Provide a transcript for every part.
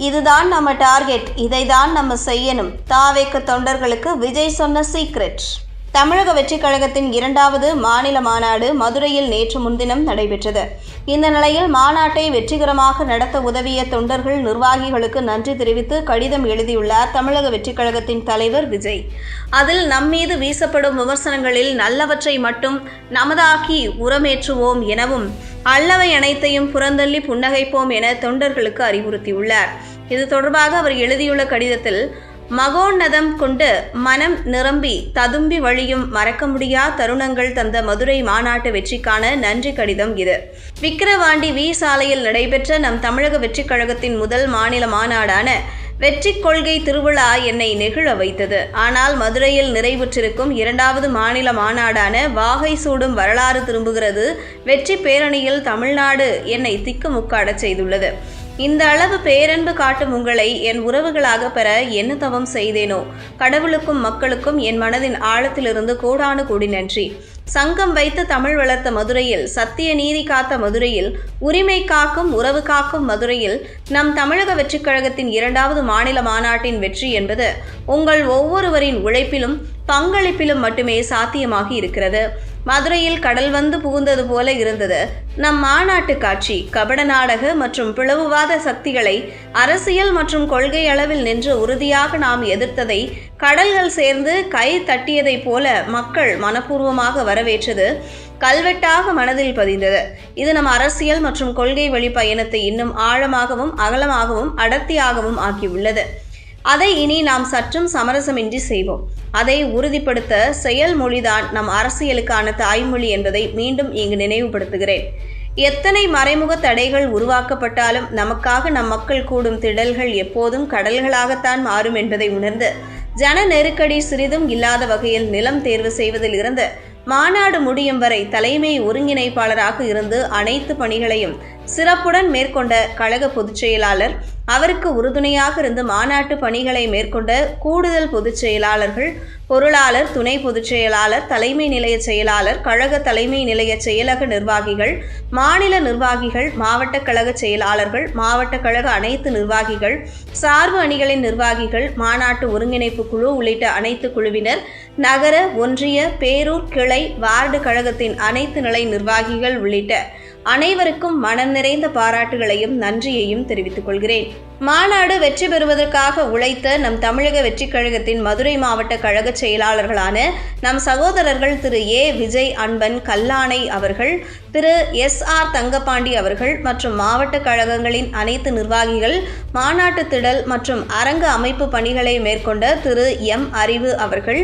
இதுதான் நம்ம டார்கெட், இதை தான் நம்ம செய்யணும். தாவேக்கு தொண்டர்களுக்கு விஜய் சொன்ன சீக்ரெட். தமிழக வெற்றிக் கழகத்தின் 2வது மாநில மாநாடு மதுரையில் நேற்று முன்தினம் நடைபெற்றது. இந்த நிலையில் மாநாட்டை வெற்றிகரமாக நடத்த உதவிய தொண்டர்கள், நிர்வாகிகளுக்கு நன்றி தெரிவித்து கடிதம் எழுதியுள்ளார் தமிழக வெற்றிக் கழகத்தின் தலைவர் விஜய். அதில் நம்மீது வீசப்படும் விமர்சனங்களில் நல்லவற்றை மட்டும் நமதாக்கி உரமேற்றுவோம் எனவும், அல்லவை அனைத்தையும் புறந்தள்ளி புன்னகைப்போம் என தொண்டர்களுக்கு அறிவுறுத்தியுள்ளார். இது தொடர்பாக அவர் எழுதியுள்ள கடிதத்தில், மகோன்னதம் கொண்டு மனம் நிரம்பி ததும்பி வழியும் மறக்க முடியா தருணங்கள் தந்த மதுரை மாநாட்டு வெற்றிக்கான நன்றி கடிதம் இது. விக்கிரவாண்டி வி சாலையில் நடைபெற்ற நம் தமிழக வெற்றிக் கழகத்தின் முதல் மாநில மாநாடான வெற்றி கொள்கை திருவிழா என்னை நெகிழ வைத்தது. ஆனால் மதுரையில் நிறைவுற்றிருக்கும் 2வது மாநில மாநாடான வாகை சூடும் வரலாறு திரும்புகிறது வெற்றி பேரணியில் தமிழ்நாடு என்னை திக்குமுக்காடச் செய்துள்ளது. இந்த அளவு பேரன்பு காட்டும் உங்களை என் உறவுகளாக பெற என்ன தவம் செய்தேனோ. கடவுளுக்கும் மக்களுக்கும் என் மனதின் ஆழத்திலிருந்து கோடானு கோடி நன்றி. சங்கம் வைத்து தமிழ் வளர்த்த மதுரையில், சத்திய நீதி காத்த மதுரையில், உரிமை காக்கும் உறவு காக்கும் மதுரையில் நம் தமிழக வெற்றிக் கழகத்தின் 2வது மாநில மாநாட்டின் வெற்றி என்பது உங்கள் ஒவ்வொருவரின் உழைப்பிலும் பங்களிப்பிலும் மட்டுமே சாத்தியமாகி இருக்கிறது. மதுரையில் கடல் வந்து புகுந்தது போல இருந்தது நம் மாநாட்டு காட்சி. கபட நாடக மற்றும் பிளவுவாத சக்திகளை அரசியல் மற்றும் கொள்கை அளவில் நின்று உறுதியாக நாம் எதிர்த்ததை கடல்கள் சேர்ந்து கை தட்டியதைப் போல மக்கள் மனப்பூர்வமாக வரவேற்றது கல்வெட்டாக மனதில் பதிந்தது. இது நம் அரசியல் மற்றும் கொள்கை வழி பயணத்தை இன்னும் ஆழமாகவும் அகலமாகவும் அடர்த்தியாகவும் ஆக்கியுள்ளது. அதை இனி நாம் சற்றும் சமரசமின்றி செய்வோம். அதை உறுதிப்படுத்த செயல்மொழிதான் நம் அரசியலுக்கான தாய்மொழி என்பதை மீண்டும் இங்கு நினைவுபடுத்துகிறேன். எத்தனை மறைமுக தடைகள் உருவாக்கப்பட்டாலும் நமக்காக நம் மக்கள் கூடும் திடல்கள் எப்போதும் கடல்களாகத்தான் மாறும் என்பதை உணர்ந்து, ஜன நெருக்கடி சிறிதும் இல்லாத வகையில் நிலம் தேர்வு செய்வதில் இருந்து மாநாடு முடியும் வரை தலைமை ஒருங்கிணைப்பாளராக இருந்து அனைத்து பணிகளையும் சிறப்புடன் மேற்கொண்ட கழக பொதுச் செயலாளர், அவருக்கு உறுதுணையாக இருந்து மாநாட்டு பணிகளை மேற்கொண்ட கூடுதல் பொதுச் செயலாளர்கள், பொருளாளர், துணை பொதுச் செயலாளர், தலைமை நிலைய செயலாளர், கழக தலைமை நிலைய செயலக நிர்வாகிகள், மாநில நிர்வாகிகள், மாவட்ட கழக செயலாளர்கள், மாவட்ட கழக அனைத்து நிர்வாகிகள், சார்பு அணிகளின் நிர்வாகிகள், மாநாட்டு ஒருங்கிணைப்பு குழு உள்ளிட்ட அனைத்து குழுவினர், நகர, ஒன்றிய, பேரூர், கிளை, வார்டு கழகத்தின் அனைத்து நிலை நிர்வாகிகள் உள்ளிட்ட அனைவருக்கும் மனம் நிறைந்த பாராட்டுகளையும் நன்றியையும் தெரிவித்துக் கொள்கிறேன். மாநாடு வெற்றி பெறுவதற்காக உழைத்த நம் தமிழக வெற்றிக் கழகத்தின் மதுரை மாவட்ட கழக செயலாளர்களான நம் சகோதரர்கள் திரு ஏ விஜய் அன்பன் கல்லானை அவர்கள், திரு SR தங்கபாண்டி அவர்கள் மற்றும் மாவட்ட கழகங்களின் அனைத்து நிர்வாகிகள், மாநாட்டு திடல் மற்றும் அரங்கு அமைப்பு பணிகளை மேற்கொண்ட திரு M அறிவு அவர்கள்,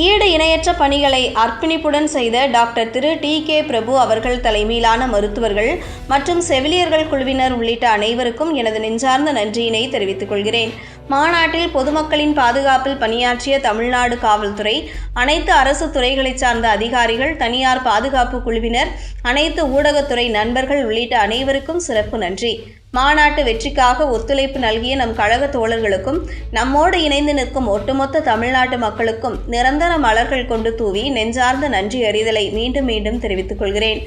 ஈடு இணையற்ற பணிகளை அர்ப்பணிப்புடன் செய்த டாக்டர் திரு TK பிரபு அவர்கள் தலைமையிலான மருத்துவர்கள் மற்றும் செவிலியர்கள் குழுவினர் உள்ளிட்ட அனைவருக்கும் எனது நெஞ்சார்ந்த நன்றியினை தெரிவித்துக் கொள்கிறேன். மாநாட்டில் பொதுமக்களின் பாதுகாப்பில் பணியாற்றிய தமிழ்நாடு காவல்துறை, அனைத்து அரசு துறைகளை சார்ந்த அதிகாரிகள், தனியார் பாதுகாப்பு குழுவினர், அனைத்து ஊடகத்துறை நண்பர்கள் உள்ளிட்ட அனைவருக்கும் சிறப்பு நன்றி. மாநாட்டு வெற்றிக்காக ஒத்துழைப்பு நல்கிய நம் கழக தோழர்களுக்கும், நம்மோடு இணைந்து நிற்கும் ஒட்டுமொத்த தமிழ்நாட்டு மக்களுக்கும் நிரந்தர மலர்கள் கொண்டு தூவி நெஞ்சார்ந்த நன்றி அறிதலை மீண்டும் மீண்டும் தெரிவித்துக் கொள்கிறேன்.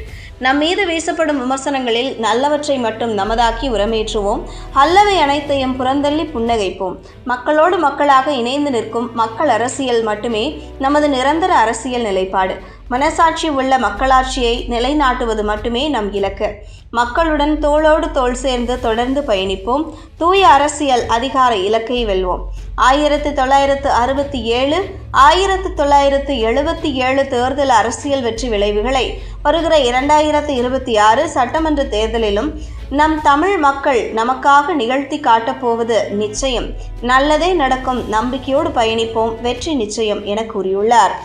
நம் மீது வீசப்படும் விமர்சனங்களில் நல்லவற்றை மட்டும் நமதாக்கி உரமேற்றுவோம். அல்லவை அனைத்தையும் புறந்தள்ளி புன்னகைப்போம். மக்களோடு மக்களாக இணைந்து நிற்கும் மக்கள் அரசியல் மட்டுமே நமது நிரந்தர அரசியல் நிலைப்பாடு. மனசாட்சி உள்ள மக்களாட்சியை நிலைநாட்டுவது மட்டுமே நம் இலக்கு. மக்களுடன் தோளோடு தோள் சேர்ந்து தொடர்ந்து பயணிப்போம். தூய அரசியல் அதிகார இலக்கை வெல்வோம். 1967, 1977 தேர்தல் அரசியல் வெற்றி விளைவுகளை வருகிற 2026 சட்டமன்ற தேர்தலிலும் நம் தமிழ் மக்கள் நமக்காக நிகழ்த்தி காட்டப்போவது நிச்சயம். நல்லதே நடக்கும், நம்பிக்கையோடு பயணிப்போம், வெற்றி நிச்சயம் என கூறியுள்ளார்.